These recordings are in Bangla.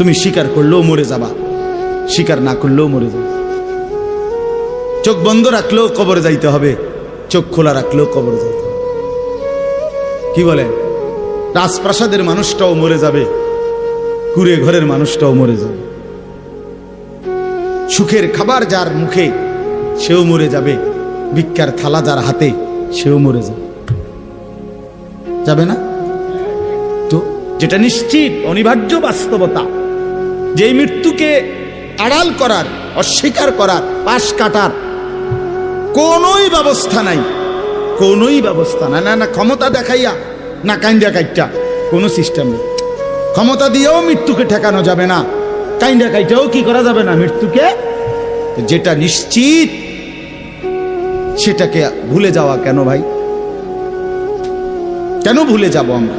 তুমি স্বীকার করলেও মরে যাবা, স্বীকার না করলেও মরে যাবে। চোখ বন্ধ রাখলেও কবরে যাইতে হবে, চোখ খোলা রাখলেও কবরে যাইতে হবে। কি বলে, রাজপ্রাসাদের মানুষটাও মরে যাবে, কুড়ে ঘরের মানুষটাও মরে যাবে। সুখের খাবার যার মুখে সেও মরে যাবে, ভিক্ষার থালা যার হাতে সেও মরে যাবে, যাবে না? তো যেটা নিশ্চিত অনিবার্য বাস্তবতা, যে মৃত্যুকে আড়াল করার, অস্বীকার করার, পাশ কাটার কোনোই ব্যবস্থা নাই, কোনোই ব্যবস্থা নাই। না না ক্ষমতা দেখাইয়া, না কাইন্দা কাইটা, কোনো সিস্টেম নেই। ক্ষমতা দিয়েও মৃত্যুকে ঠেকানো যাবে না, কাইন্দা কাইটাও কি করা যাবে না মৃত্যুকে। যেটা নিশ্চিত সেটাকে ভুলে যাওয়া কেন ভাই? কেন ভুলে যাব আমরা?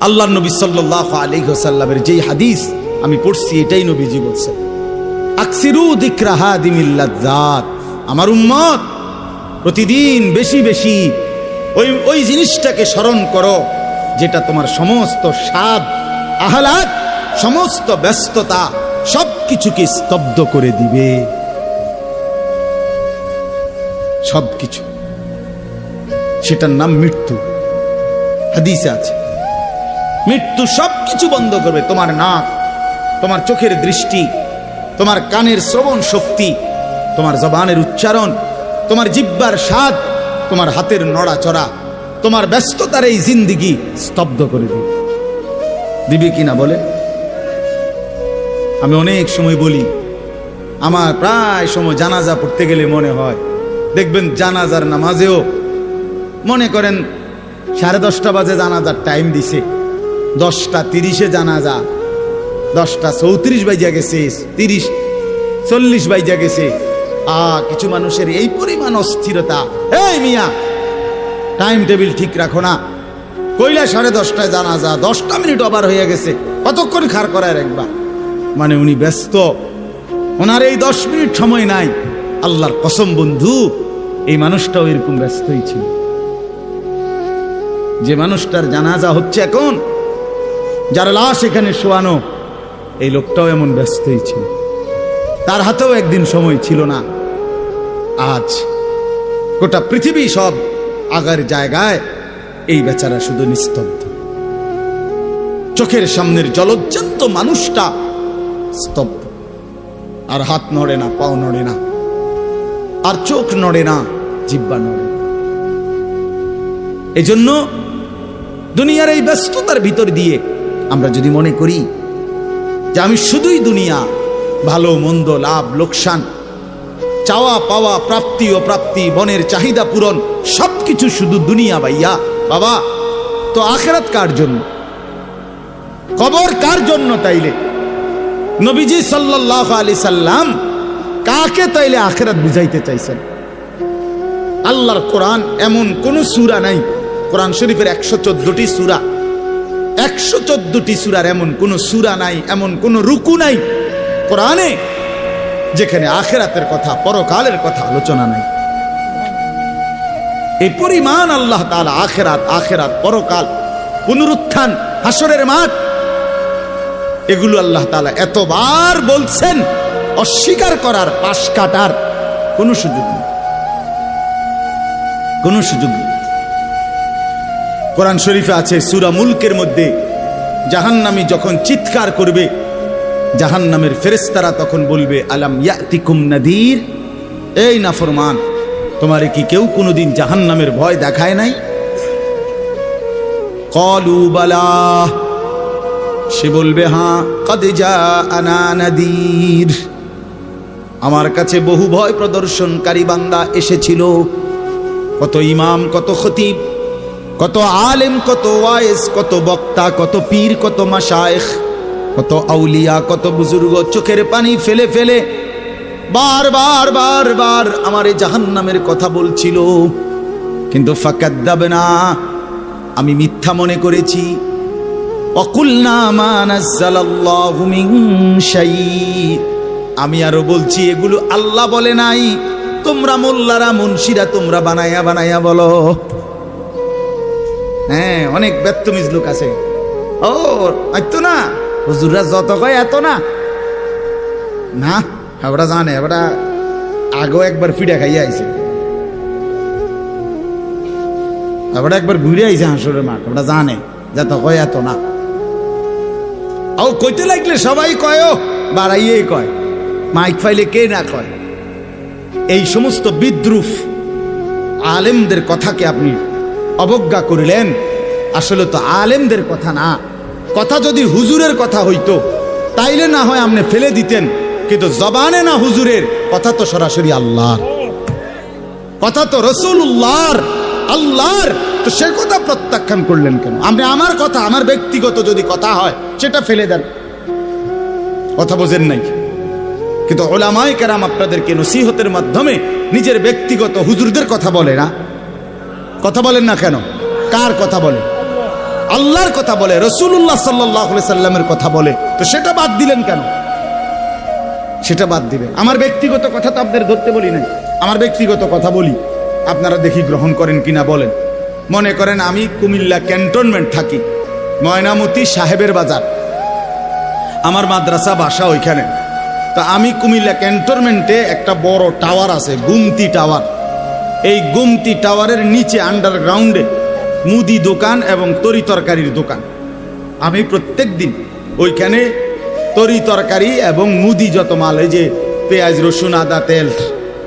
আল্লাহর নবী সাল্লাল্লাহু আলাইহি ওয়াসাল্লামের যেই হাদিস আমি পড়ছি, এটাই নবীজি বলছেন, আকসিরু যিকরা হাদিমিল লাযযাত, আমার উম্মত প্রতিদিন বেশি বেশি ওই জিনিসটাকে স্মরণ করো যেটা তোমার সমস্ত স্বাদ, আহ্লাদ, সমস্ত ব্যস্ততা সবকিছুকে স্তব্ধ করে দিবে। সবকিছু, সেটার নাম মৃত্যু। হাদিসে আছে মৃত্যু সবকিছু বন্ধ করবে। তোমার নাক, তোমার চোখের দৃষ্টি, তোমার কানের শ্রবণ শক্তি, তোমার জবানের উচ্চারণ, তোমার জিহ্বার স্বাদ, তোমার হাতের নড়াচড়া, তোমার ব্যস্ততার এই জিন্দেগি স্তব্ধ করে দিবে। দিবে কিনা বলে? আমি অনেক সময় বলি, আমার প্রায় সময় জানাজা পড়তে গেলে মনে হয়, দেখবেন জানাজার নামাজেও মনে করেন 10:30 বাজে জানাজার টাইম দিছে, 10:30 জানাজা, 10:34 বাজে গেছে, 30-40 বাজে গেছে। কিছু মানুষের এই পরিমাণ অস্থিরতা, এই মিয়া টাইম টেবিল ঠিক রাখো না, কইলা 10:30 জানাজা, 10টা মিনিট ওভার হয়ে গেছে, কতক্ষণ খাড় করার একবার। মানে উনি ব্যস্ত, ওনার এই 10 মিনিট সময় নাই। আল্লাহর কসম বন্ধু, এই মানুষটাও এরকম ব্যস্তই ছিল। যে মানুষটার জানাজা হচ্ছে এখন, যার লাশ এখানে শোয়ানো, এই লোকটাও এমন ব্যস্তই ছিল। তার হাতেও একদিন সময় ছিল না। আজ গোটা পৃথিবী সব আগার জায়গায়, এই বেচারা শুধু নিস্তব্ধ। চোখের সামনের জলজ্জান্ত মানুষটা স্তব্ধ, আর হাত নড়ে না, পাও নড়ে না, আর চোখ নড়ে না, জিহ্বা নড়ে না। এজন্য দুনিয়ার এই ব্যস্ততার ভিতর দিয়ে আমরা যদি মনে করি যে আমি শুধুই দুনিয়া, ভালো মন্দ, লাভ লোকসান, চাওয়া পাওয়া, প্রাপ্তি অপ্রাপ্তি, মনের চাহিদা পূরণ, সবকিছু শুধু দুনিয়া ভাইয়া, বাবা তো আখিরাত কার জন্য? কবর কার জন্য? তাইলে নবীজি সাল্লাল্লাহু আলাইহি সাল্লাম কাকে তাইলে আখিরাত বুঝাইতে চাইছেন? আল্লাহর কোরআন এমন কোন সূরা নাই, কোরআন শরীফের 114টি সূরা, 114টি সূরার এমন কোন সূরা নাই, এমন কোন রুকু নাই কোরআনে যেখানে আখিরাতের কথা, পরকালের কথা আলোচনা নাই। এই পরিমাণ আল্লাহ তাআলা আখিরাত, আখিরাত, পরকাল, পুনরুত্থান, হাসরের মাঠ, এগুলো আল্লাহ তাআলা এতবার বলছেন, অস্বীকার করার, পাশ কাটার কোনো সুযোগ নেই, কোনো সুযোগ নেই। কোরআন শরীফে আছে সূরা মুলকের মধ্যে, জাহান্নামী যখন চিৎকার করবে, জাহান্নামের ফেরেশতারা তখন বলবে, আলাম ইয়াতিকুম নাদির, এই নাফরমান, তোমারে কি কেউ কোনোদিন জাহান্নামের ভয় দেখায় নাই? ক্বালু বালা, সে বলবে হ্যাঁ, কদ জাআনা নাদির, আমার কাছে বহু ভয় প্রদর্শনকারী বান্দা এসেছিল। কত ইমাম, কত খতিব, কত আলেম, কত ওয়াইজ, কত বক্তা, কত পীর, কত মাশায়েখ, কত আউলিয়া, কত বুজুর্গ চোখের পানি ফেলে ফেলে বারবার বারবার আমার এই জাহান্নামের কথা বলছিল, কিন্তু ফাকাদ্দাবনা, আমি মিথ্যা মনে করেছি। ওয়াকুলনা মা নাযালাল্লাহু মিন শাই, আমি আরো বলছি এগুলো আল্লাহ বলে নাই, তোমরা মোল্লারা, মুন্সিরা তোমরা বানায়া বানায়া বলো। হ্যাঁ, অনেক বেত্তমিজ লোক আছে, ও আইতো না, হুজুররা যত কয় এত না, না ওরা জানে, ওরা আগেও একবার ফিডা খাইয়া আইছে, ওরা একবার ঘুরে আইছে হাসুরের মাঠ, ওরা জানে যত কয় এত না। ও কইতে লাগলে সবাই কয়, বাড়াইয়ে কয়, মাইক ফাইলে কে না কয়। এই সমস্ত বিদ্রুপ আলেমদের কথাকে আপনি অবজ্ঞা করিলেন। আসলে তো আলেমদের কথা না, কথা যদি হুজুরের কথা হইতো তাইলে না হয় আপনি ফেলে দিতেন, কিন্তু জবানে না হুজুরের কথা, তো সরাসরি আল্লাহর কথা, তো রাসূলুল্লাহর, আল্লাহর, তো সে কথা প্রত্যাখ্যান করলেন কেন? আপনি আমার কথা, আমার ব্যক্তিগত যদি কথা হয় সেটা ফেলে দেন, কথা বোঝেন নাই। কিন্তু উলামায়ে কেরাম আপনাদেরকে নসিহতের মাধ্যমে নিজের ব্যক্তিগত হুজুরদের কথা বলে না, কথা বলেন না কেন? কার কথা বলে? আল্লাহর কথা বলে, রাসূলুল্লাহ সাল্লাল্লাহু আলাইহি সাল্লামের কথা বলে, তো সেটা বাদ দিলেন কেন? সেটা বাদ দিবেন। আমার ব্যক্তিগত কথা তো আপনাদের ধরতে বলি নাই, আমার ব্যক্তিগত কথা বলি, আপনারা দেখি গ্রহণ করেন কিনা বলেন। মনে করেন আমি কুমিল্লা ক্যান্টনমেন্ট থাকি, ময়নামতি সাহেবের বাজার, আমার মাদ্রাসা বাসা ওইখানে। তা আমি কুমিল্লা ক্যান্টনমেন্টে একটা বড় টাওয়ার আছে, গুমতি টাওয়ার। এই গুমতি টাওয়ারের নিচে আন্ডারগ্রাউন্ডে মুদি দোকান এবং তরি তরকারির দোকান। আমি প্রত্যেক দিন ওইখানে তরি তরকারি এবং মুদি যত মাল, এই যে পেঁয়াজ রসুন আদা তেল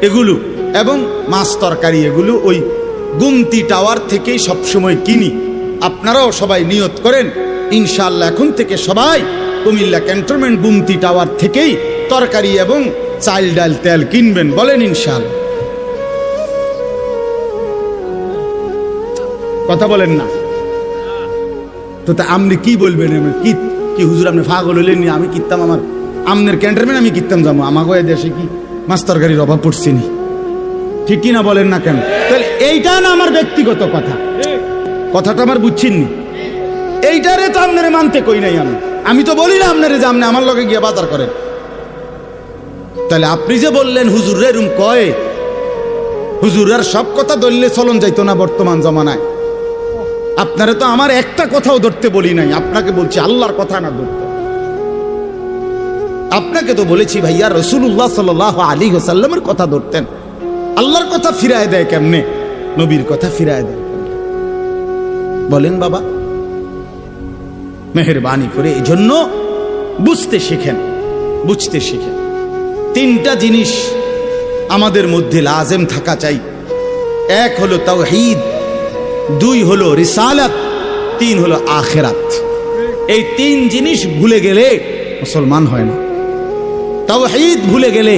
এগুলো এবং মাছ তরকারি, এগুলো ওই গুমতি টাওয়ার থেকেই সবসময় কিনি। আপনারাও সবাই নিয়ত করেন ইনশাআল্লাহ এখন থেকে সবাই কুমিল্লা ক্যান্টনমেন্ট গুমতি টাওয়ার থেকেই তরকারি এবং চাল ডাল তেল কিনবেন, বলেন ইনশাআল্লাহ। কথা বলেন না তো, তা আপনি কি বলবেন? কি হুজুর আপনি পাগল হইলেন? আমি কিনতাম আমার আমনের ক্যান্টনমেন্ট, আমি কিনতাম যাবো, আমাকে দেশে কি মাছ তরকারির অভাব পড়ছে নি? ঠিক কিনা বলেন না কেন? তাহলে এইটা না আমার ব্যক্তিগত কথা, কথাটা আমার বুঝছেন নি? এইটারে তো আপনারে মানতে কই নাই আমি তো বলি না আপনারে যে আপনি আমার লগে গিয়ে বাজার করেন। তাহলে আপনি যে বললেন হুজুররা এরকম কয়, হুজুরার সব কথা ধরলে চলন যাইতো না বর্তমান জমানায়। আপনারা তো আমার একটা কথাও ধরতে বলি নাই, আপনাকে বলছি আল্লাহর কথা না ধরতে। আপনাকে তো বলেছি ভাইয়া রাসূলুল্লাহ সাল্লাল্লাহু আলাইহি ওয়াসাল্লামের কথা ধরতেন। আল্লাহর কথা ফিরায় দেয় কেমনে? নবীর কথা ফিরায় দেয় বলেন বাবা, মেহেরবানি করে। এই জন্য বুঝতে শিখেন, বুঝতে শিখেন। তিনটা জিনিস আমাদের মধ্যে লাজেম থাকা চাই। এক হলো তাওহীদ, দুই হলো রিসালাত, তিন হলো আখিরাত। এই তিন জিনিস ভুলে গেলে মুসলমান হয় না। তাওহীদ ভুলে গেলে,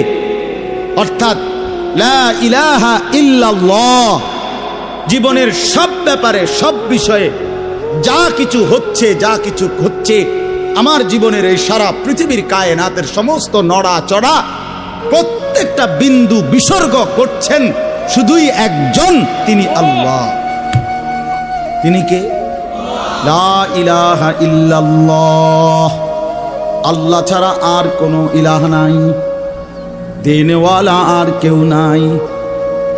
অর্থাৎ লা ইলাহা ইল্লাল্লাহ, জীবনের সব ব্যাপারে সব বিষয়ে যা কিছু হচ্ছে, যা কিছু হচ্ছে আমার জীবনের এই সারা পৃথিবীর কায়নাতের সমস্ত নড়া চড়া প্রত্যেকটা বিন্দু বিসর্গ করছেন শুধুই একজন, তিনি আল্লাহ। তিনি কে? লা ইলাহা ইল্লাল্লাহ, আল্লাহ ছাড়া আর কোনো ইলাহ নাই, দেনেওয়ালা আর কেউ নাই,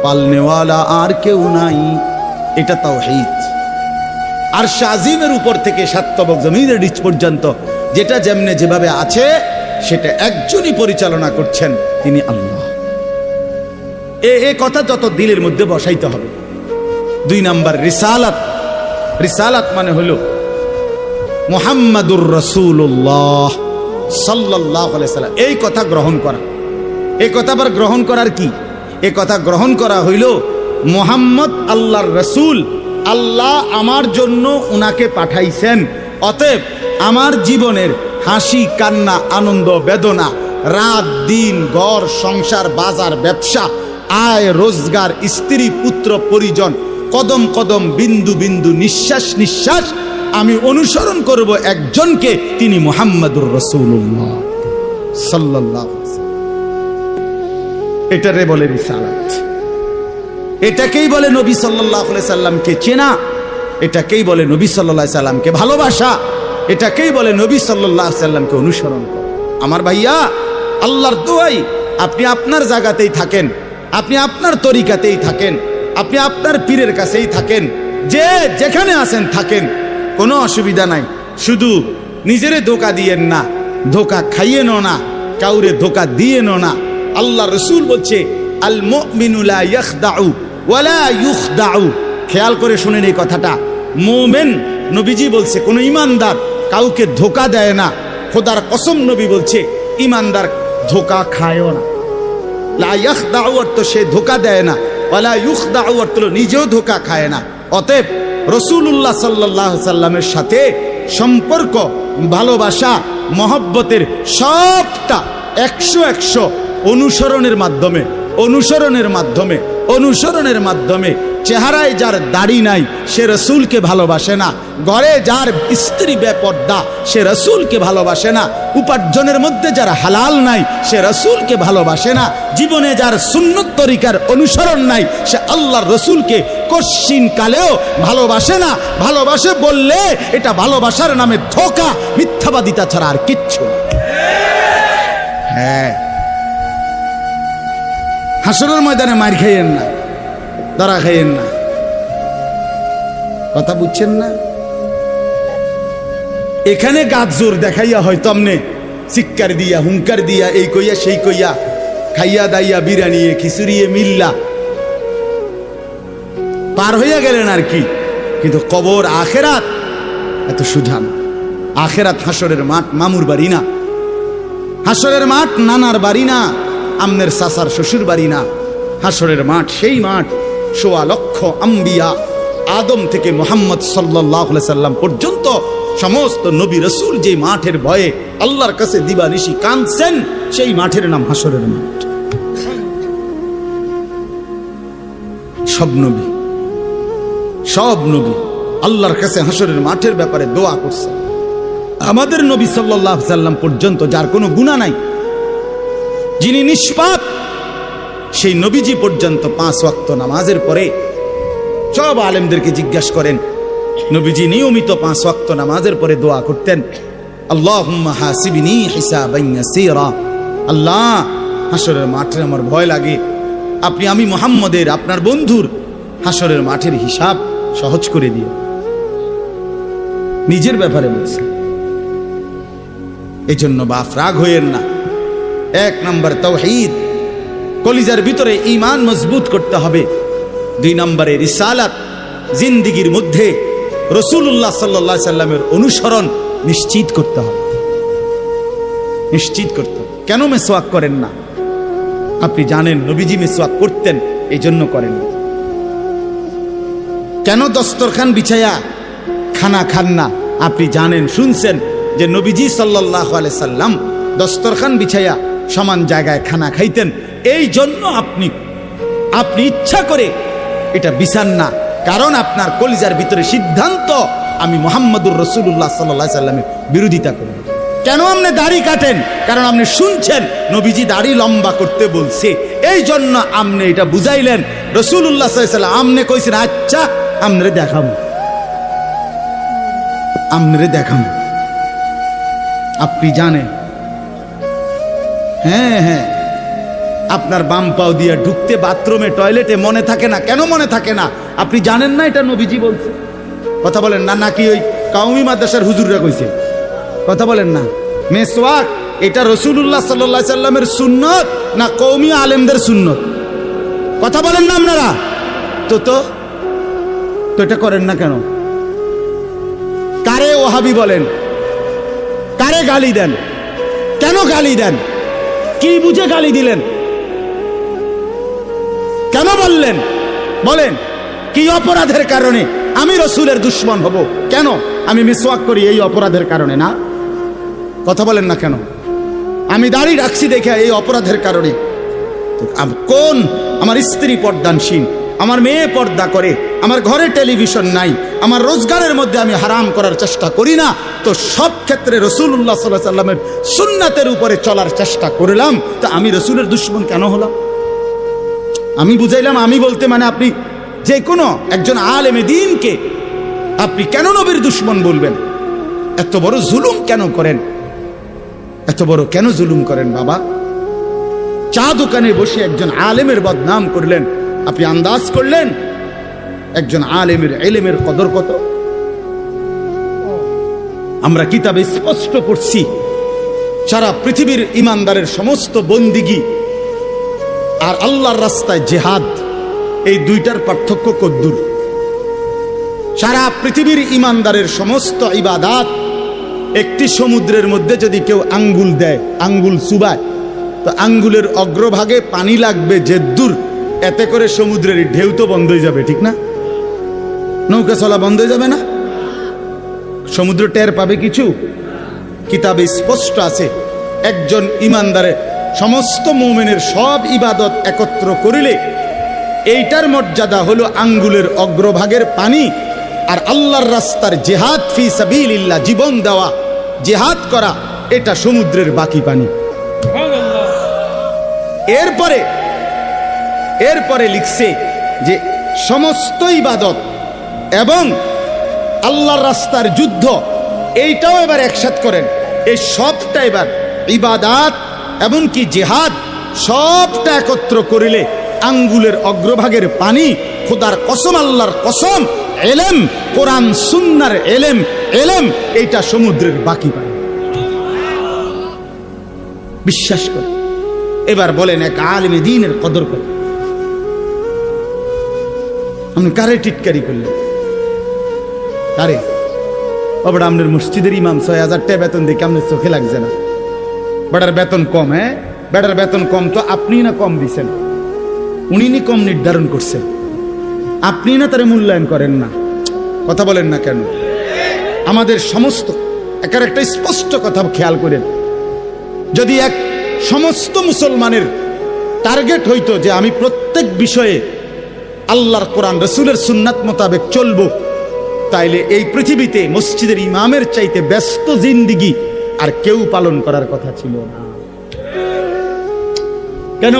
পালনেওয়ালা আর কেউ নাই। এটা তাওহীদ। আর শাজিমের উপর থেকে সাতবক জমিনের নিচ পর্যন্ত যেটা যেমনে যেভাবে আছে সেটা একজনই পরিচালনা করছেন, তিনি আল্লাহ। এ কথা যত দিলের মধ্যে বসাইতে হবে। দুই নাম্বার রিসালাত। রিসালাত মানে হলো মুহাম্মাদুর রাসূলুল্লাহ সাল্লাল্লাহু আলাইহি সাল্লাম, এই কথা গ্রহণ করা। এই কথা আবার গ্রহণ করার কি? এই কথা গ্রহণ করা হইল মুহাম্মদ আল্লাহর রাসূল, আল্লাহ আমার জন্য উনাকে পাঠাইছেন, অতএব আমার জীবনের হাসি কান্না আনন্দ বেদনা, রাত দিন, ঘর সংসার বাজার ব্যবসা, আয় রোজগার, স্ত্রী পুত্র পরিজন, কদম কদম বিন্দু বিন্দু নিঃশ্বাস নিঃশ্বাস আমি অনুসরণ করব একজনকে, তিনি মুহাম্মাদুর রাসূলুল্লাহ সাল্লাল্লাহু আলাইহি ওয়াসাল্লাম। এটারে বলে রিসালাত। এটাকেই বলে নবী সাল্লাল্লাহু আলাইহি সাল্লামকে চেনা, এটাকেই বলে নবী সাল্লাল্লাহু আলাইহি সাল্লামকে ভালোবাসা, এটাকেই বলে নবী সাল্লাল্লাহু আলাইহি সাল্লামকে অনুসরণ করা। আমার ভাইয়া, আল্লাহর দোয়াই আপনি আপনার জায়গাতেই থাকেন, আপনি আপনার তরিকাতেই থাকেন, আপনি আপনার পীরের কাছেই থাকেন, যে যেখানে আছেন থাকেন, কোনো অসুবিধা নাই। শুধু নিজেরে ধোকা দিয়েন না, ধোকা খাইয়েনও না, কাউরে ধোকা দিয়েনও না। আল্লাহ রসুল বলছে আল মুমিনু লা ইয়াখদাউ ওয়ালা ইউখদাউ। খেয়াল করে শুনেন এই কথাটা। মুমিন, নবীজি বলছে, কোন ইমানদার কাউকে ধোকা দেয় না। খোদার কসম নবী বলছে ইমানদার ধোকা খায়ও না। লা ইয়াখদাউ অর্থ সে ধোকা দেয় না, ওয়ালা ইউখদাউ অর্থ নিজেও ধোকা খায় না। অতএব রাসূলুল্লাহ সাল্লাল্লাহু আলাইহি সাল্লামের সাথে সম্পর্ক, ভালোবাসা, মহব্বতের সবটা 100 অনুসরণের মাধ্যমে, অনুসরণের মাধ্যমে। চেহারায় যার দাড়ি নাই সে রসুলকে ভালোবাসে না, ঘরে যার স্ত্রী বেপর্দা সে রসুলকে ভালোবাসে না, উপার্জনের মধ্যে যার হালাল নাই সে রসুলকে ভালোবাসে না, জীবনে যার সুন্নত তরিকার অনুসরণ নাই সে আল্লাহর রসুলকে কশ্চিন কালেও ভালোবাসে না। ভালোবাসে বললে এটা ভালোবাসার নামে ধোঁকা, মিথ্যাবাদিতা ছাড়া আর কিচ্ছু না। হ্যাঁ, হাসরের ময়দানে মার খাইয়েন না, ধরা খাইয়েন না। কথা বুঝছেন না? এখানে গাছ জোর দেখাইয়া হয়তো আমনে চিৎকার দিয়া, হুঙ্কার দিয়া, এই কইয়া সেই কইয়া, খাইয়া দাইয়া, বিরিয়ানিয়ে খিচুড়িয়ে মিল্লা পার হইয়া গেলেন আর কি। কিন্তু কবর, আখেরাত এত সুঝান। আখেরাত হাসরের মাঠ, মামুর বাড়ি না। হাসরের মাঠ নানার বাড়ি না, আমনের সাসার শ্বশুর বাড়ি না। হাসরের মাঠ সেই মাঠ, ১৬ লক্ষ আম্বিয়া, আদম থেকে মুহাম্মদ সাল্লাল্লাহু আলাইহি সাল্লাম পর্যন্ত সমস্ত নবী রাসূল যে মাঠের ভয়ে আল্লাহর কাছে দিবানিশি কাঁদছেন, সেই মাঠের নাম হাসরের মাঠ। সব নবী আল্লাহর কাছে হাসরের মাঠের ব্যাপারে দোয়া করছে। আমাদের নবী সাল্লাল্লাহু আলাইহি সাল্লাম পর্যন্ত যার কোনো গুনাহ নাই, যিনি নিষ্পাপ, সেই নবীজি পর্যন্ত 5 ওয়াক্ত নামাজের পরে সব আলেমদেরকে জিজ্ঞাসা করেন, নবীজি নিয়মিত 5 ওয়াক্ত নামাজের পরে দোয়া করতেন, আল্লাহুম্মা হাসিবনি হিসাবান ইয়াসীরা। আল্লাহ, হাসরের মাঠে আমার ভয় লাগে, আমি মুহাম্মদের, আপনার বন্ধুর হাসরের মাঠের হিসাব সহজ করে দিও। নিজের ব্যাপারে বলছে। এই জন্য বাপ রাগ হইয়েন না। 1 নম্বর তাওহীদ, কলিজার ভিতরে ঈমান মজবুত করতে হবে। 2 নম্বরে রিসালাত, জিন্দেগীর মধ্যে রাসূলুল্লাহ সাল্লাল্লাহু আলাইহি সাল্লামের অনুসরণ নিশ্চিত করতে হবে। কেন মেসওয়াক করেন না? আপনি জানেন নবীজি মেসওয়াক করতেন, এই জন্য করেন না। কেন দস্তরখান বিছায়া খানা খান না? আপনি জানেন, শুনছেন যে নবীজি সাল্লাল্লাহু আলাইহি সাল্লাম দস্তরখান বিছায়া সমান জায়গায় খানা খাইতেন। এই জন্য আপনি ইচ্ছা করে এটা বিছান না, কারণ আপনার কলিজার ভিতরে সিদ্ধান্ত আমি মুহাম্মদুর রাসূলুল্লাহ সাল্লাল্লাহু আলাইহি সাল্লামের বিরোধিতা করব। কেন আপনি দাড়ি কাটেন? কারণ আপনি শুনছেন নবীজি দাড়ি লম্বা করতে বলছে, এই জন্য আপনি এটা বুঝাইলেন। রাসূলুল্লাহ সাল্লাল্লাহু আলাইহি সাল্লাম আপনি কইছেন, আচ্ছা আমরে দেখাম। আপনি জানেন, হ্যাঁ, আপনার বাম পাও দিয়ে ঢুকতে বাথরুমে, টয়লেটে মনে থাকে না। কেন মনে থাকে না? আপনি জানেন না এটা নবীজি বলছে। কথা বলেন না, নাকি ওই কওমি মাদ্রাসার হুজুররা কইছে? কথা বলেন না। মেসওয়াক এটা রাসূলুল্লাহ সাল্লাল্লাহু আলাইহি সাল্লামের সুন্নত না কওমি আলেমদের সুন্নত? কথা বলেন না আপনারা। তো এটা করেন না কেন? কারে ওহাবি বলেন? কারে গালি দেন? কেন গালি দেন? কি বুঝে গালি দিলেন? কেন বললেন? বলেন, কি অপরাধের কারণে আমি রাসূলের দুশমন হব? কেন? আমি মিসওয়াক করি এই অপরাধের কারণে না? কথা বলেন না কেন? আমি দাড়ি রাখছি দেখে এই অপরাধের কারণে? কোন আমার স্ত্রী পর্দানশীল, আমার মেয়ে পর্দা করে, আমার ঘরে টেলিভিশন নাই, আমার রোজগারের মধ্যে আমি হারাম করার চেষ্টা করি না, তো সব ক্ষেত্রে রাসূলুল্লাহ সাল্লাল্লাহু আলাইহি সাল্লামের সুন্নাতের উপরে চলার চেষ্টা করলাম, তা আমি রাসূলের দুশমন কেন হলাম? আমি বুঝাইলাম, আমি বলতে মানে আপনি যে কোনো একজন আলেমে দ্বীনকে আপনি কেন নবীর দুশমন বলবেন? এত বড় জুলুম কেন করেন? এত বড় কেন জুলুম করেন বাবা? চা দোকানে বসে একজন আলেমের বদনাম করলেন, আপনি আন্দাজ করলেন একজন আলেমের ইলমের কদর কত? আমরা কিতাবে স্পষ্ট পড়ছি সারা পৃথিবীর ইমানদারের সমস্ত বন্দিগি আর আল্লাহর রাস্তায় জিহাদ, এই দুইটার পার্থক্য কদ্দুর। সারা পৃথিবীর ইমানদারের সমস্ত ইবাদাত একটি সমুদ্রের মধ্যে যদি কেউ আঙ্গুল দেয়, আঙ্গুল চুবায়, তো আঙ্গুলের অগ্রভাগে পানি লাগবে যে দূর, এতে করে সমুদ্রের ঢেউ তো বন্ধ হয়ে যাবে, ঠিক না? নৌকা চলা বন্ধ হয়ে যাবে না? সমুদ্র টের পাবে কিছু? কিতাবে স্পষ্ট আছে একজন ইমানদারের সমস্ত মুমিনের সব ইবাদত একত্র করিলে এইটার মর্যাদা হলো আঙ্গুলের অগ্রভাগের পানি। আর আল্লাহর রাস্তার জিহাদ ফি সাবিলিল্লাহ, জীবন দেওয়া, জিহাদ করা, এটা সমুদ্রের বাকি পানি। এরপরে লিখছে যে সমস্ত ইবাদত এবং আল্লাহর রাস্তার যুদ্ধ, এইটাও এবার একসাথ করেন। এই সবটা এবার ইবাদাত এমনকি জিহাদ সবটা একত্র করিলে আঙ্গুলের অগ্রভাগের পানি, খোদার কসম, আল্লাহর কসম, এলেম, কোরআন সুন্নাহর এলেম, এইটা সমুদ্রের বাকি পানি। বিশ্বাস করে এবার বলেন এক আলেমে দ্বীনের কদর করে আপনি কারে টিটকারি করলেন? কারে? বাবা আপনার মসজিদের ইমাম ৬,০০০ টাকা বেতন দেখে আপনার চোখে লাগছে না? বেটার বেতন কম। হ্যাঁ, বেটার বেতন কম তো আপনি না কম দিছেন, উনি নি কম নির্ধারণ করছেন, আপনি না তারে মূল্যায়ন করেন না। কথা বলেন না কেন? আমাদের সমস্ত একার একটা স্পষ্ট কথা খেয়াল করেন, যদি এক সমস্ত মুসলমানের টার্গেট হইতো যে আমি প্রত্যেক বিষয়ে আল্লাহর কোরআন রসুলের সুন্নাত মোতাবেক চলবো, তাইলে এই পৃথিবীতে মসজিদের ইমামের চাইতে ব্যস্ত জিন্দিগি আর কেউ পালন করার কথা ছিল না। কেন?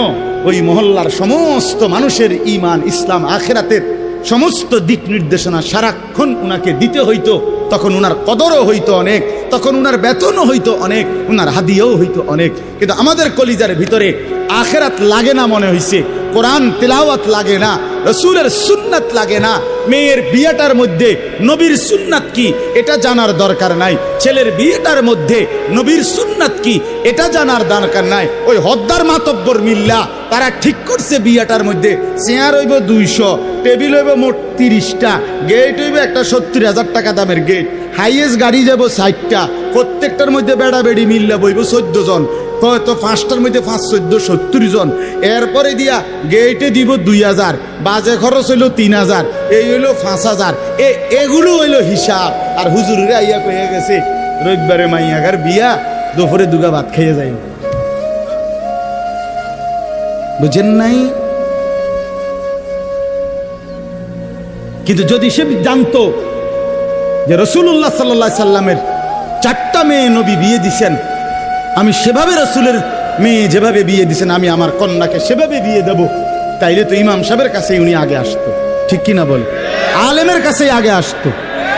ওই মহল্লার সমস্ত মানুষের ঈমান, ইসলাম, আখিরাতের সমস্ত দিক নির্দেশনা সারাক্ষণ উনাকে দিতে হইতো। তখন উনার কদরও হইতো অনেক, তখন উনার বেতনও হইতো অনেক, উনার হাদিয়াও হইতো অনেক। কিন্তু আমাদের কলিজার ভিতরে আখিরাত লাগে না মনে হইছে, কোরআন তেলাওয়াত লাগে না, রসুলের সুন্নাত লাগে না। মেয়ের বিয়েটার মধ্যে নবীর সুন্নাত কি এটা জানার দরকার নাই, ছেলের বিয়েটার মধ্যে নবীর সুন্নাত কি এটা জানার দরকার নাই। ওই হদ্দার মাতব্বর মিল্লা তারা ঠিক করছে বিয়েটার মধ্যে চেয়ার হইব ২০০, টেবিল হইব মোট ৩০টা, গেট হইব একটা ৭০,০০০ টাকা দামের গেট, হাইয়েস্ট গাড়ি যাব ৬০টা, প্রত্যেকটার মধ্যে বেড়া বেড়ি মিল্লা বইব ১৪ জন, তো ৫টার মধ্যে ৫, ১৪, ৭০ জন। এরপরে দিয়া গেটে দিব ২,০০০, বাজে খরচ হইল ৩,০০০, এই হইল ৫,০০০। এগুলো হইল হিসাব। আর হুজুরে আইয়া কয়ে গেছে রবিবারে মাইয়াগার বিয়া, দুপুরে দুগা ভাত খেয়ে যাই। বুঝেন নাই? কিন্তু যদি সে জানতো যে রাসূলুল্লাহ সাল্লাল্লাহু আলাইহি সাল্লামের ৪টা মেয়ে নবী বিয়ে দিছেন, আমি সেভাবে রাসূলের মেয়ে যেভাবে বিয়ে দিছেন আমি আমার কন্যাকে সেভাবে বিয়ে দেব, তাইলে তো ইমাম সাহেবের কাছেই উনি আগে আসতো, ঠিক কিনা বল? আলেমের কাছেই আগে আসতো।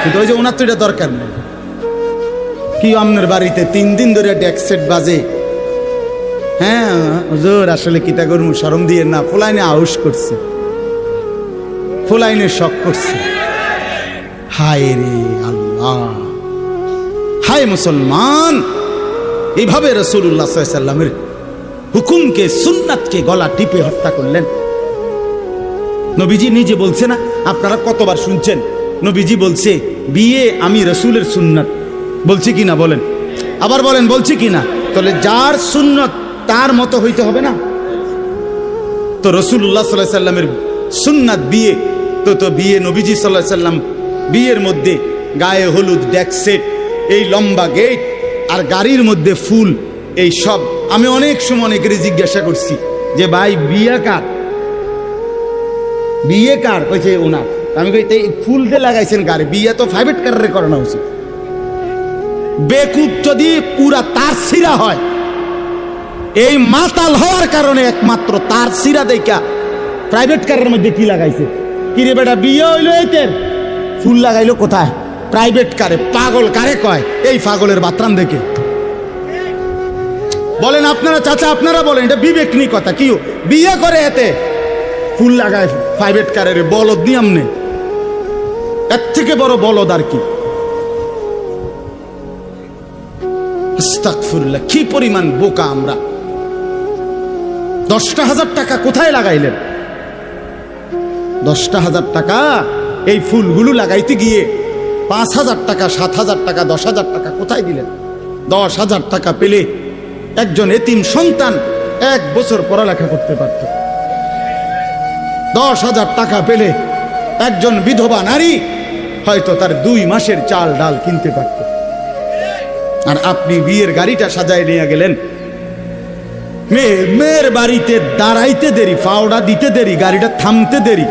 কিন্তু ওই যে ওনার তো এটা দরকার নেই। কি আপনার বাড়িতে ৩ দিন ধরে ডেস্ক সেট বাজে? হ্যাঁ হুজুর, আসলে কিতা করবো, শরম দিয়ে না, ফুলাইনে আউশ করছে, ফুলাইনে শখ করছে। হায় রে আল্লাহ, হায় মুসলমান, এইভাবে রাসূলুল্লাহ সাল্লাল্লাহু আলাইহি সাল্লামের হুকুমকে, সুন্নাতকে গলা টিপে হত্যা করলেন। নবীজি নিজে বলছে না, আপনারা কতবার শুনছেন, নবীজি বলছে বিয়ে আমি রাসূলের সুন্নাত, বলছি কিনা বলেন? আবার বলেন বলছি কিনা? তাহলে যার সুন্নাত তার মতো হইতে হবে না? তো রাসূলুল্লাহ সাল্লাল্লাহু আলাইহি সাল্লামের সুন্নাত বিয়ে, তো বিয়ে নবীজি সাল্লাল্লাহু আলাইহি সাল্লাম বিয়ের মধ্যে গায়ে হলুদ, ডেস্ক সেট, এই লম্বা গেট আর গাড়ির মধ্যে ফুল, এই সব। আমি অনেক সময় অনেকের জিজ্ঞাসা করছি যে ভাই বিয়ে কার, বিয়ে কার? কইছে ওনার। আমি কই এই ফুল দিয়ে লাগাইছেন গাড়ি, বিয়ে তো প্রাইভেট কারে করানো উচিত। বেকুব যদি পুরা তার সিরা হয়, এই মাতাল হওয়ার কারণে একমাত্র তার সিরা দেখা প্রাইভেট কারের মধ্যে কি লাগাইছে? কিরে বেটা, বিয়ে হইলো এতের, ফুল লাগাইলো কোথায়? প্রাইভেট কারে। পাগল কারে কয়? এই পাগলের বাতরান দেখে। বলেন আপনারা, চাচা আপনারা বলেন, এটা বিবেক নি কথা? কি বিয়ে করে এতে ফুল লাগায় প্রাইভেট কারের? বলদ নি আমনে? এর থেকে বড় বলদ আর কি? আস্তাগফিরুল্লাহ, কি পরিমাণ বোকা আমরা। 10,000 টাকা কোথায় লাগাইলেন? 10,000 টাকা এই ফুলগুলো লাগাইতে গিয়ে 5,000 টাকা, 7,000 টাকা, 10,000 টাকা কোথায় দিলেন? 10,000 টাকা পেলে একজন এতিম সন্তান 1 বছর পড়ালেখা করতে পারত। 10,000 টাকা পেলে একজন বিধবা নারী হয়তো তার 2 মাসের চাল ডাল কিনতে পারত। আর আপনি বিয়ের গাড়িটা সাজায় নিয়ে গেলেন, মেয়ের বাড়িতে দাঁড়াইতে দেরি, ফাওড়া দিতে দেরি, গাড়িটা থামতে দেরি,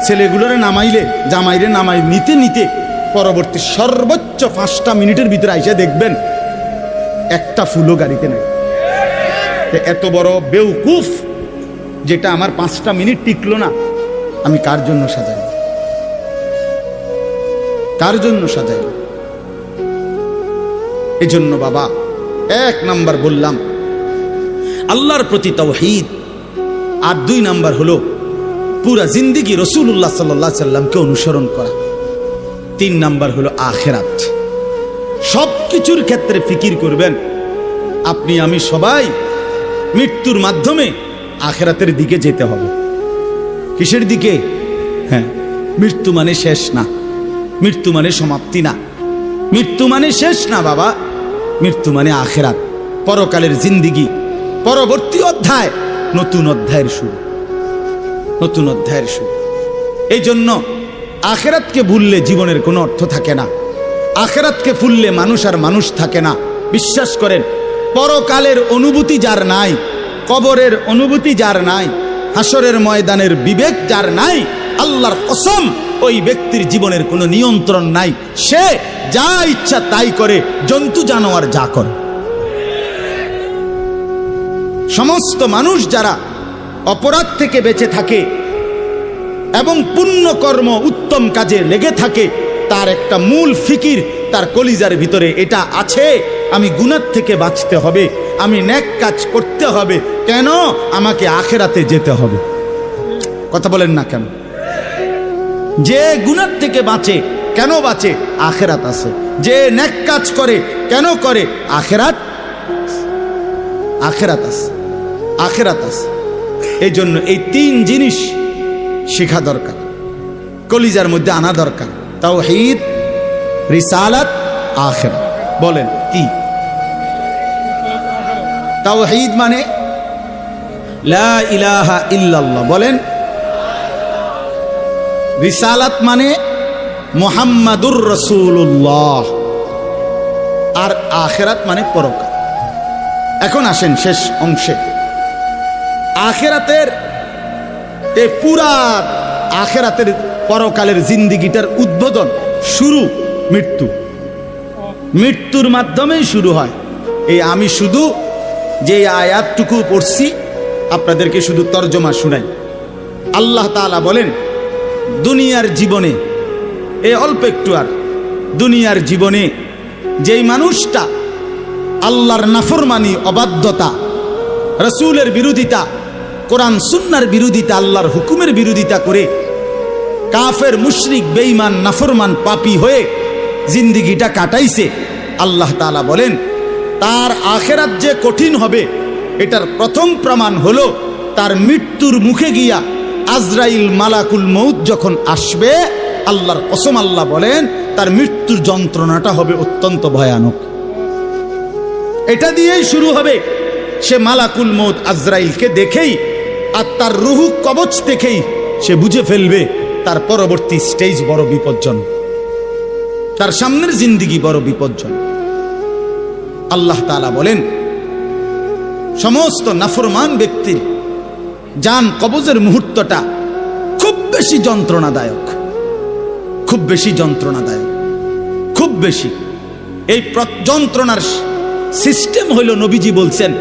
ছেলেগুলোরে নামাইলে জামাইরে নামাই নিতে নিতে পরবর্তী সর্বোচ্চ 5টা মিনিটের ভিতরে আইসা দেখবেন একটা ফুলও গাড়িতে নাই। এত বড় বেউকুফ যেটা আমার 5টা মিনিট টিকলো না, আমি কার জন্য সাজাই? কার জন্য সাজাই? এই জন্য বাবা 1 নাম্বার বললাম আল্লাহর প্রতি তাওহীদ, আর 2 নাম্বার হলো পুরা জিন্দেগি রাসূলুল্লাহ সাল্লাল্লাহু আলাইহি সাল্লামকে অনুসরণ করা। 3 নাম্বার হলো আখিরাত। সবকিছুর ক্ষেত্রে ফিকির করবেন। আপনি আমি সবাই মৃত্যুর মাধ্যমে আখিরাতের দিকে যেতে হবে। কিসের দিকে? হ্যাঁ, মৃত্যু মানে শেষ না, মৃত্যু মানে সমাপ্তি না, মৃত্যু মানে শেষ না বাবা। মৃত্যু মানে আখিরাত, পরকালের জিন্দেগি, পরবর্তী অধ্যায়, নতুন অধ্যায়ের শুরু, নতুন অধ্যায়ের শুরু। এই জন্য আখিরাতকে ভুললে জীবনের কোনো অর্থ থাকে না। আখিরাতকে ভুললে মানুষ আর মানুষ থাকে না। বিশ্বাস করেন, পরকালের অনুভূতি যার নাই, কবরের অনুভূতি যার নাই, হাসরের ময়দানের বিবেক যার নাই, আল্লাহর কসম ওই ব্যক্তির জীবনের কোনো নিয়ন্ত্রণ নাই। সে যা ইচ্ছা তাই করে, জন্তু জানোয়ার যা করে। সমস্ত মানুষ যারা অপরাধ থেকে বেঁচে থাকে এবং পুণ্যকর্ম উত্তম কাজে লেগে থাকে, তার একটা মূল ফিকির তার কলিজার ভিতরে এটা আছে, আমি গুনাহ থেকে বাঁচতে হবে, আমি নেক কাজ করতে হবে। কেন? আমাকে আখিরাতে যেতে হবে। কথা বলেন না কেন? যে গুনাহ থেকে বাঁচে, কেন বাঁচে? আখিরাত আছে। যে নেক কাজ করে, কেন করে? আখিরাত, আখিরাত আছে, আখিরাত আছে। এই জন্য এই 3 জিনিস শেখা দরকার, কলিজার মধ্যে আনা দরকার। তাওহীদ, রিসালাত, আখিরাত। বলেন কি? তাওহীদ মানে লা ইলাহা ইল্লাল্লাহ, বলেন। রিসালাত মানে মুহাম্মাদুর রাসূলুল্লাহ, আর আখিরাত মানে পরকাল। এখন আসেন শেষ অংশে। আখিরাতের এই পুরা আখিরাতের পরকালের জিন্দেগিটার উদ্বোধন, শুরু মৃত্যু। মৃত্যুর মাধ্যমেই শুরু হয়। এই আমি শুধু যে আয়াতটুকু পড়ছি আপনাদেরকে শুধু তর্জমা শুনাই। আল্লাহ তাআলা বলেন, দুনিয়ার জীবনে, এই অল্প একটু আর দুনিয়ার জীবনে যেই মানুষটা আল্লাহর নাফরমানি, অবাধ্যতা, রাসূলের বিরোধিতা, কোরআন সুন্নাহর বিরোধিতা, আল্লাহর হুকুমের বিরোধিতা করে কাফের, মুশরিক, বেঈমান, নাফরমান, পাপী হয়ে জিন্দেগিটা কাটাইছে, আল্লাহ তাআলা বলেন তার আখিরাত যে কঠিন হবে এটার প্রথম প্রমাণ হলো তার মৃত্যুর মুখে গিয়া আজরাইল, মালাকুল মউত যখন আসবে, আল্লাহর কসম আল্লাহ বলেন তার মৃত্যুর যন্ত্রণাটা হবে অত্যন্ত ভয়ানক। এটা দিয়েই শুরু হবে। সে মালাকুল মউত আজরাইলকে দেখেই আর তার রুহু কবচ দেখেই সে বুঝে ফেলবে তার পরবর্তী স্টেজ বড় বিপজ্জনক, তার সামনের জিন্দেগি বড় বিপজ্জনক। আল্লাহ তাআলা বলেন সমস্ত নাফরমান ব্যক্তির জান কবজের মুহূর্তটা খুব বেশি যন্ত্রণাদায়ক, খুব বেশি যন্ত্রণাদায়ক, খুব বেশি। এই যন্ত্রণার সিস্টেম হইল, নবীজি বলছেন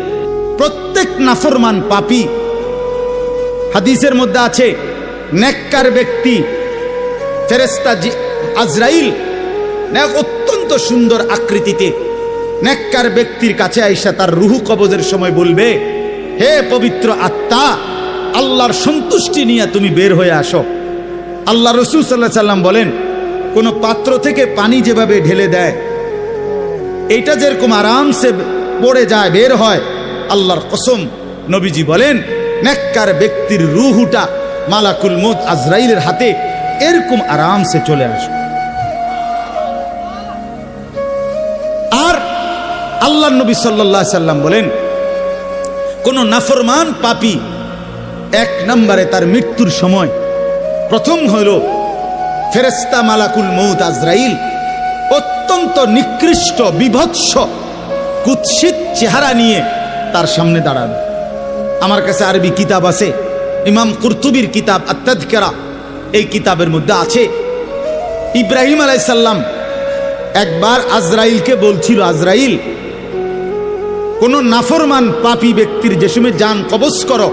প্রত্যেক নাফরমান পাপী, হাদিসের মধ্যে আছে নেককার ব্যক্তি ফেরেশতা আজরাইল অত্যন্ত সুন্দর আকৃতিতে নেককার ব্যক্তির কাছে আইসা তার রুহু কবজের সময় বলবে, হে পবিত্র আত্মা, আল্লাহর সন্তুষ্টি নিয়ে তুমি বের হয়ে আসো। আল্লাহ রাসূল সাল্লাল্লাহু আলাইহি সাল্লাম বলেন, কোন পাত্র থেকে পানি যেভাবে ঢেলে দেয়, এটা যেরকম আরামসে পড়ে যায়, বের হয়, আল্লাহর কসম নবীজি বলেন নেককার ব্যক্তির রূহটা মালাকুল মউত আজরাইলের হাতে এরকম আরামসে চলে আসে। আর আল্লাহর নবী সাল্লাল্লাহু আলাইহি সাল্লাম বলেন কোন নাফরমান পাপী এক নম্বরে তার মৃত্যুর সময় প্রথম হলো ফেরেশতা মালাকুল মউত আজরাইল অত্যন্ত নিকৃষ্ট বিভৎস কুৎসিত চেহারা নিয়ে তার সামনে দাঁড়াবে। আমার কাছে আরবি কিতাব আছে, ইমাম কুরতুবির কিতাব আত-তাযকিরা, এই কিতাবের মধ্যে আছে ইব্রাহিম আলাইহিস সালাম একবার আজরাইলকে বলছিল, আজরাইল কোন নাফরমান পাপী ব্যক্তির যে সময় জান কবজ করো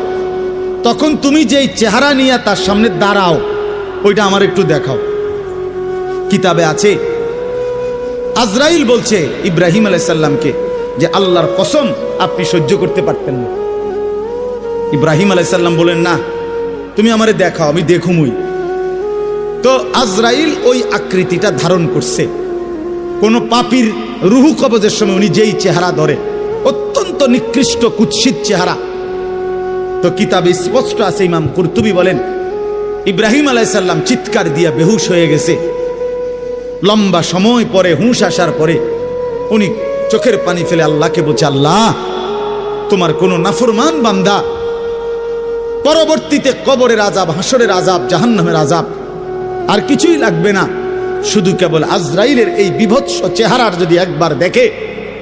তখন তুমি যেই চেহারা নিয়ে তার সামনে দাঁড়াও ওইটা আমার একটু দেখাও। কিতাবে আছে আজরাইল বলছে ইব্রাহিম আলাইহিস সালামকে যে আল্লাহর কসম আপনি সহ্য করতে পারতেন না। ইব্রাহিম আলাইহিস সালাম বলেন না, তুমি আমারে দেখাও, আমি দেখুমই। তো আজরাইল ওই আকৃতিটা ধারণ করছে। কোন পাপীর রুহু কবজের সময় উনি যেই চেহারা ধরে অত্যন্ত নিকৃষ্ট কুৎসিত চেহারা। তো কিতাবে স্পষ্ট আছে, ইমাম কুরতুবী বলেন ইব্রাহিম আলাইহিস সালাম চিৎকার দিয়া বেহুশ হয়ে গেছে। লম্বা সময় পরে হুঁশ আসার পরে উনি চোখের পানি ফেলে আল্লাহকে বলছে, আল্লাহ তোমার কোন নাফরমান বান্দা পরবর্তীতে কবরের আযাব, হাসরের আযাব, জাহান্নামের আযাব আর কিছুই লাগবে না, শুধু কেবল আজরাইলের এই বিভৎস চেহারার যদি একবার দেখে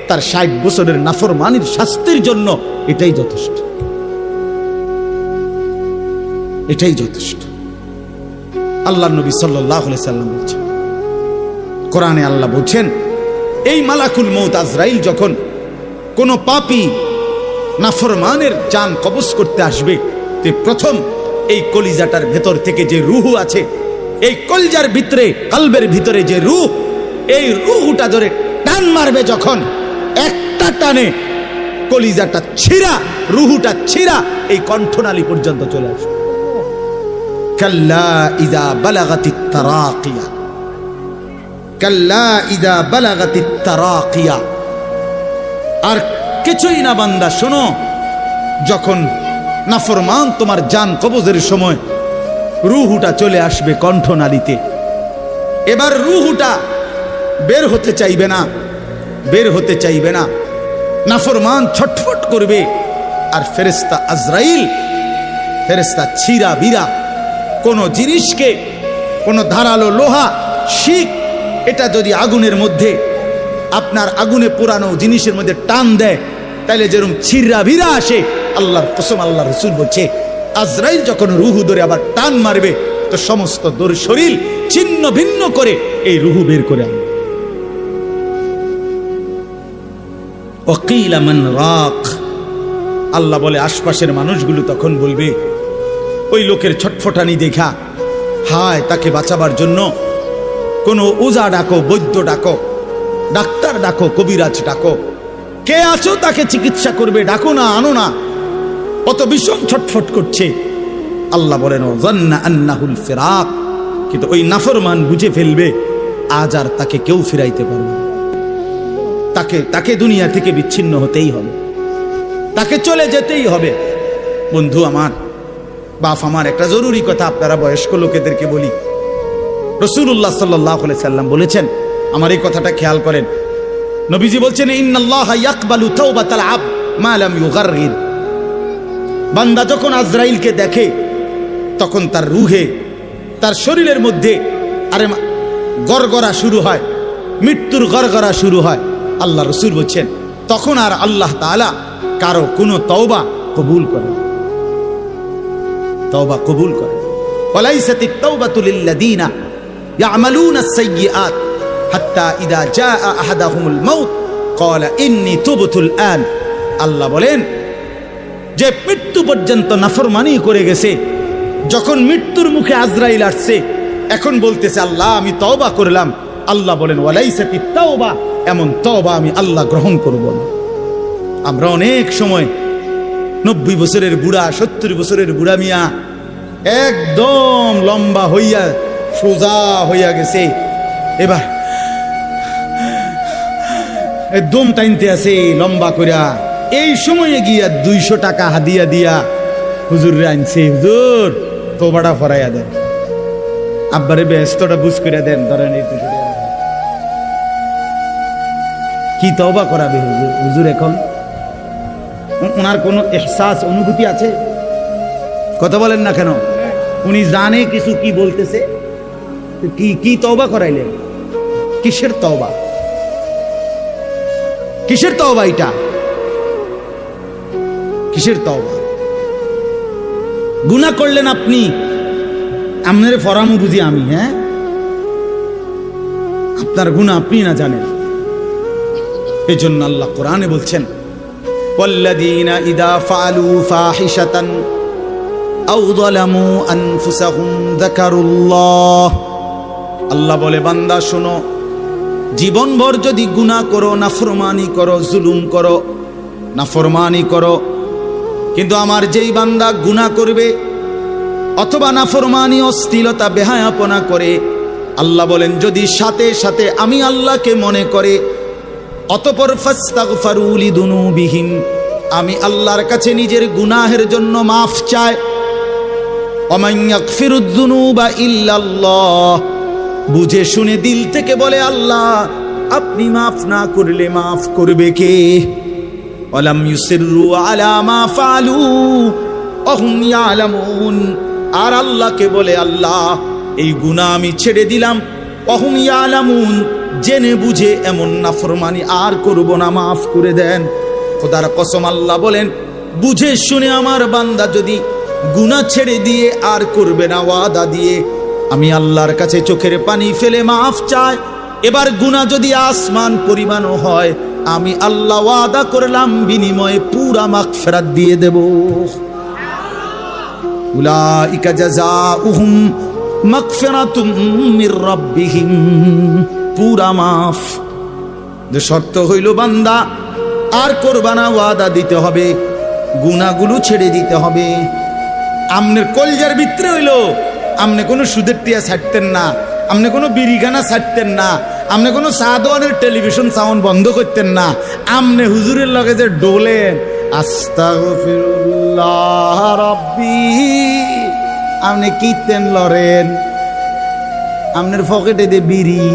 তার ৬০ বছরের নাফরমানির শাস্তির জন্য এটাই যথেষ্ট, এটাই যথেষ্ট। আল্লাহর নবী সাল্লাল্লাহু আলাইহি সাল্লাম বলছেন, কোরআনে আল্লাহ বলছেন এই মালাকুল মউত আজরাইল যখন কোন পাপী নাফরমানের জান কবজ করতে আসবে তে প্রথম এই কলিজাটার ভেতর থেকে যে রূহ আছে, এই কলিজার ভিতরে কলবের ভিতরে যে রূহ, এই রূহটা ধরে টান মারবে যখন, একটা টানে কলিজাটা ছিঁড়া, রূহটা ছিঁড়া এই কণ্ঠনালী পর্যন্ত চলে আসবে। কাল্লা ইযা বালাগাতিত তারাকিয়া, কাল্লা ইযা বালাগাতিত তারাকিয়া। আর কিছুই না বান্দা, শোনো, যখন নাফরমান তোমার জান কবজের সময় রূহটা চলে আসবে কণ্ঠনালীতে, এবার রূহটা বের হতে চাইবে না, বের হতে চাইবে না, নাফরমান ছটফট করবে। আর ফেরেশতা আজরাইল, ফেরেশতা ছিঁড়া বিরা কোন জিনিসকে, কোন ধারালো লোহা, শিক, এটা যদি আগুনের মধ্যে, আপনার আগুনে পোড়ানো জিনিসের মধ্যে টান দেয় তাহলে যেরকম ছিঁড়া ভিড়া আসে, আল্লাহর কসম আল্লাহ রাসূল বলছে আজরাইল যখন রূহ ধরে আবার টান মারবে তো সমস্ত শরীর ছিন্ন ভিন্ন করে এই রূহ বের করে আনবে। ওয়াকিলা মান রাক, আল্লাহ বলে আশপাশের মানুষগুলো তখন বলবে ওই লোকের ছটফটানি দেখা, হায় তাকে বাঁচাবার জন্য কোনো ওজা ডাকো, বৈদ্য ডাকো, ডাক্তার ডাকো, কবিরাজ ডাকো, কে আছো তাকে চিকিৎসা করবে, ডাকো না, আনো না, কত ভীষণ ছটফট করছে। আল্লাহ বলেন যান্না আন্নাহুল ফিরাক, কিন্তু ওই নাফরমান বুঝে ফেলবে আজ আর তাকে কেউ ফিরাইতে পারবে না, তাকে দুনিয়া থেকে বিচ্ছিন্ন হতেই হবে, তাকে চলে যেতেই হবে। বন্ধু আমার, বাপ আমার, একটা জরুরি কথা আপনারা বয়স্ক লোকেদেরকে বলি। রাসূলুল্লাহ সাল্লাল্লাহু আলাইহি সাল্লাম বলেছেন, আমার এই কথাটা খেয়াল করেন, নবীজি বলছেন ইন্নাল্লাহা ইয়াকবালু তাওবাতাল আবদ মা লাম ইউগারগির। বান্দা যখন আজরাইলকে দেখে তখন তার রুহে, তার শরীরের মধ্যে আরে গড়গড়া শুরু হয়, মৃত্যুর গড়গড়া শুরু হয়। আল্লাহ রাসূল বলছেন তখন আর আল্লাহ তাআলা কারো কোনো তওবা কবুল করেন, তওবা কবুল করেন। ওয়ালাইসাতিত তাওবাতু লিল্লাযিনা ইয়ামালুনাস সাইয়্যাত হাত্তা ইযা জাআ আহাদাহুমুল মাউত ক্বালা ইন্নী তুবতুল আন। আল্লাহ বলেন যে মৃত্যু পর্যন্ত নাফরমানি করে গেছে, যখন মৃত্যুর মুখে আজরাইল আসছে এখন বলতেছে আল্লাহ আমি তওবা করলাম। আল্লাহ বলেন ওয়ালাইসাতিত তাওবা, এমন তওবা আমি আল্লাহ গ্রহণ করব না। আমরা অনেক সময় 90 বছরের বুড়া, 70 বছরের বুড়া মিয়া একদম লম্বা হইয়া সোজা হইয়া গেছে, এবার দম টাইনতে আছে লম্বা কইরা, এই সময়ে গিয়া 200 টাকা হাদিয়া দিয়া হুজুর আনছে, হুজুর তোবাটা ফরাইয়া দেন, আব্বারে ব্যস্তটা বুঝ করে দেন, ধরেন এই 200 টাকা। কি তওবা করাবে হুজুর? হুজুর এখন ওনার কোনো এহসাস অনুভূতি আছে? কথা বলেন না কেন? উনি জানে কিছু কি বলতেছে, কি তওবা করাইলেন? কিসের তওবা? কিসের তওবা এটা? কিসের তওবা? গুনাহ করলেন আপনি, আপনার ফরামু বুঝি আমি? হ্যাঁ, আপনার গুনাহ আপনি না জানেন। এই জন্য আল্লাহ কোরআনে বলছেন, ওয়াল্লাযীনা ইযা ফাআলু ফাহিশাতান আও যালামু আনফুসাহুম যাকারুল্লাহ। আল্লাহ বলে, বান্দা শোনো, জীবনভর যদি গুনাহ করো, নাফরমানি করো, জুলুম করো, নাফরমানি করো, কিন্তু আমার যেই বান্দা গুনাহ করবে অথবা নাফরমানি, অশ্লীলতা, বেহায়াপনা করে, আল্লাহ বলেন যদি সাথে সাথে আমি আল্লাহকে মনে করে, অতঃপর ফাস্তাগফারু লিযুনুবিহিম, আমি আল্লাহর কাছে নিজের গুনাহের জন্য মাফ চায়, ওমান ইয়াগফিরুয যুনুবা ইল্লাল্লাহ, বুঝে শুনে দিল থেকে বলে আল্লাহ আপনি মাফ না করলে মাফ করবে কে? ওয়ালাম ইউসিররু আলা মা ফাআলু ওয়া হুম ইয়ালামুন, আর আল্লাহকে বলে আল্লাহ এই গুনাহ আমি ছেড়ে দিলাম, ওয়া হুম ইয়ালামুন, জেনে বুঝে এমন নাফরমানি আর করব না, মাফ করে দেন। খোদার কসম আল্লাহ বলেন, বুঝে শুনে আমার বান্দা যদি গুনাহ ছেড়ে দিয়ে আর করবে না, ওয়াদা দিয়ে আমি আল্লাহর কাছে চোখের পানি ফেলে মাফ চায়, এবার গুনাহ যদি আসমান পরিমাণও হয়, আমি আল্লাহ ওয়াদা করলাম বিনিময়ে পুরা মাগফিরাত দিয়ে দেব। উলাইকা জাযাউহুম মাগফিরাতুম মির রাব্বিহিম, পুরা মাফ। যে শর্ত হইল বান্দা আর করবা না, ওয়াদা দিতে হবে, গুনাহগুলো ছেড়ে দিতে হবে। আমনের কলজার ভিতরে হইল আমনে কোনো সুদের টিয়া ছাড়তেন না, আমনে কোনো বিড়িখানা ছাড়তেন না, আমনে কোনো সাদওয়ানের টেলিভিশন সাউন্ড বন্ধ করতেন না, আমনে হুজুরের লগে যে ডোলেন আস্তাগফিরুল্লাহ রাব্বি, আমনে কীর্তন লরেন, আমনের পকেটে দে বিড়ি,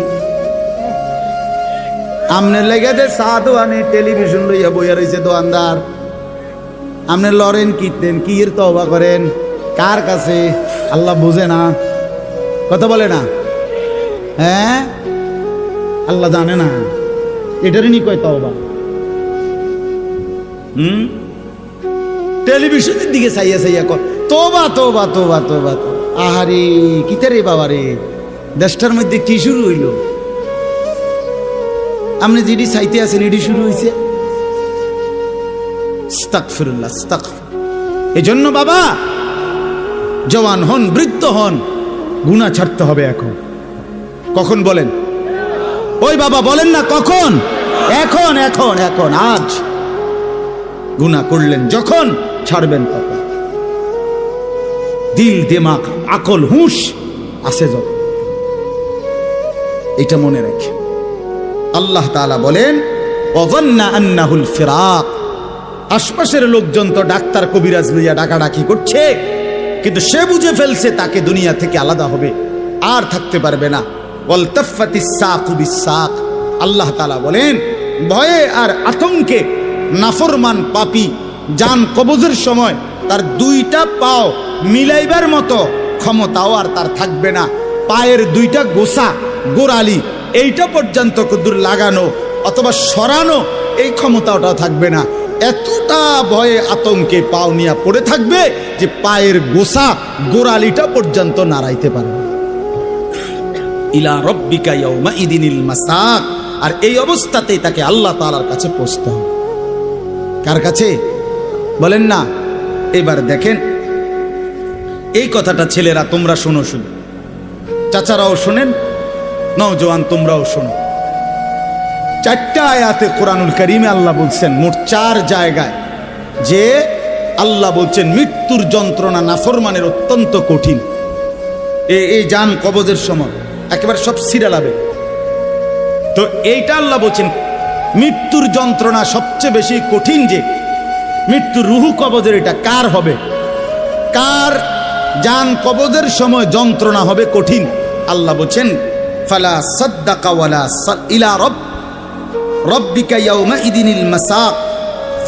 আমনের লেগে দে সাদওয়ানে টেলিভিশন লইয়া বইয়া রয়েছে দোকানদার, আমনে লরেন কীর্তন, কি এর তওবা করেন কার কাছে? আল্লাহ বুঝে না? কথা বলে না? হ্যাঁ, আল্লাহ জানে না? এটারই নি কয় তওবা। টেলিভিশনের দিকে চাইয়া চাইয়া কয় তোবা তোবা তোবা তোবা। আহারে কিতে রে বাবা রে, দেশটার মধ্যে কি শুরু হইল? আপনি যেটি চাইতে আছেন এটি শুরু হয়েছে। আস্তাগফিরুল্লাহ, আস্তাগফির। এজন্য বাবা জওয়ান হন, বৃদ্ধ হন, গুনাহ ছাড়তে হবে এখন। কখন বলেন? ওই বাবা বলেন না কখন? এখন এখন এখন, আজ। গুনাহ করলেন যখন, ছাড়বেন তখন। দিল, দিমাগ, আকল, হুঁশ আছে যখন, এটা মনে রেখে। আল্লাহ তাআলা বলেন, ওয়াযান্না আন্নাহুল ফিরাক, আশপাশের লোকজন তো ডাক্তার কবিরাজ লইয়া ডাকাডাকি করছে, কিন্তু সে বুঝে ফেলছে তাকে দুনিয়া থেকে আলাদা হবে, আর থাকতে পারবে না। ওয়ালতাফাতিস সাকু বিসাক, আল্লাহ তাআলা বলেন ভয়ে আর আতঙ্কে নাফরমান পাপী জান কবজের সময় তার দুইটা পাও মিলাইবার মতো ক্ষমতাও আর তার থাকবে না। পায়ের দুইটা গোসা, গোড়ালি, এইটা পর্যন্ত কদ্দুর লাগানো অথবা সরানো এই ক্ষমতাটাও থাকবে না। এতটা ভয়ে আতঙ্কে পাও নিয়ে পড়ে থাকবে যে পায়ের গোসা, গোড়ালিটা পর্যন্ত নাড়াইতে পারবে। ইলা রব্বিকা ইয়াউমাইদিনিল মাসাক, আর এই অবস্থাতেই তাকে আল্লাহ তাআলার কাছে পৌঁছতে হবে। কার কাছে বলেন না? এবার দেখেন এই কথাটা ছেলেরা তোমরা শোনো, শুনো, চাচারাও শোনেন, নওজোয়ান তোমরাও শোনো। 4টা আয়াতে কোরআনুল কারীমে আল্লাহ বলছেন, মোট 4 জায়গায়, যে আল্লাহ বলছেন মৃত্যুর যন্ত্রণা নাফরমানের অত্যন্ত কঠিন। এই জান কবজের সময় একেবারে সব ছিঁড়ে লাবে। তো এইটা আল্লাহ বলছেন মৃত্যুর যন্ত্রণা সবচেয়ে বেশি কঠিন, যে মৃত্যুর রুহু কবজের এটা কার হবে, কার জান কবজের সময় যন্ত্রণা হবে কঠিন। আল্লাহ বলছেন ফালা সাদ্দাকা ওয়ালা ইলা রব্বিকা ইয়াউমা ইদিনিল মাসাক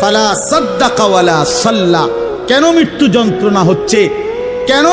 ফালা সাদ্দাকা ওয়ালা সাল্লা। কেন মৃত্যু যন্ত্রণা হচ্ছে, কেন